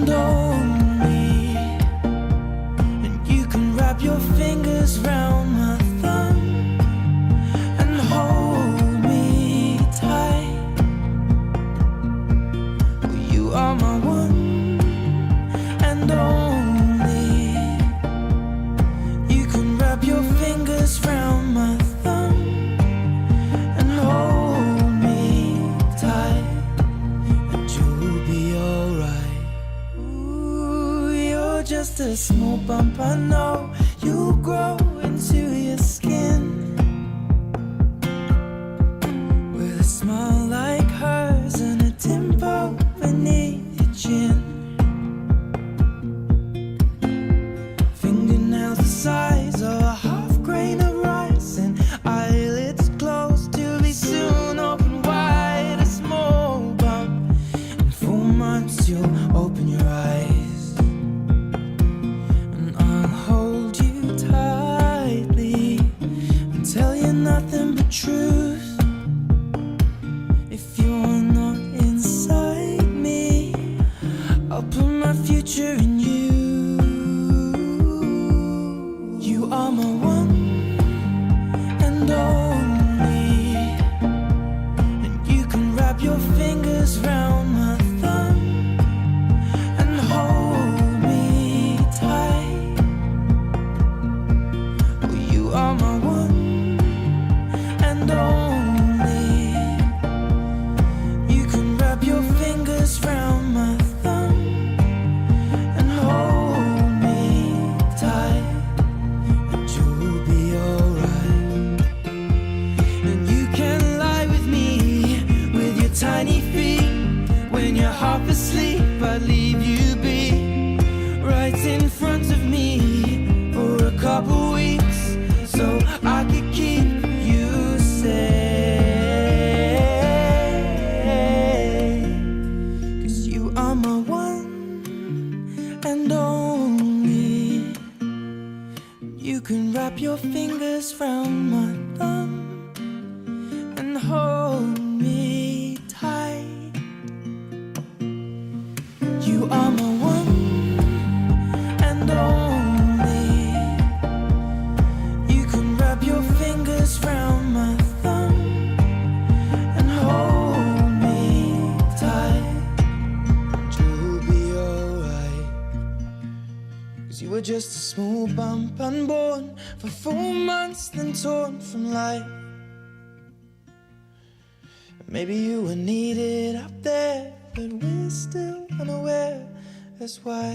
and only, and you can wrap your fingers round my thumb and hold me tight. You are my one and only. You can wrap your fingers round my thumb and hold me tight, and you'll be alright. Ooh, you're just a small bump, I know. You'll grow into your skin with a smile like hers and a dimple beneath your chin. Fingernails the size of a half grain of rice, and eyelids closed to be soon open wide. A small bump. In 4 months you'll open your eyes, and I'll hold you tightly and tell you nothing but truth. If you're not inside me, I'll put my future in you. You are my one and only, and you can wrap your fingers round my thumb and hold me tight. You are my one and only. You can wrap your fingers round my thumb and hold me tight, and you'll be alright. And you can lie with me with your tiny feet. When you're half asleep, I'd leave you be right in front of me for a couple weeks, so I could keep you safe. 'Cause you are my one and only. You can wrap your fingers round my thumb and hold me tight. You are my one and only. You can wrap your fingers round my thumb and hold me tight. You'll be alright. 'Cause you were just a small bump, unborn for 4 months, then torn from life. Maybe you were needed up there, but we're still unaware. That's why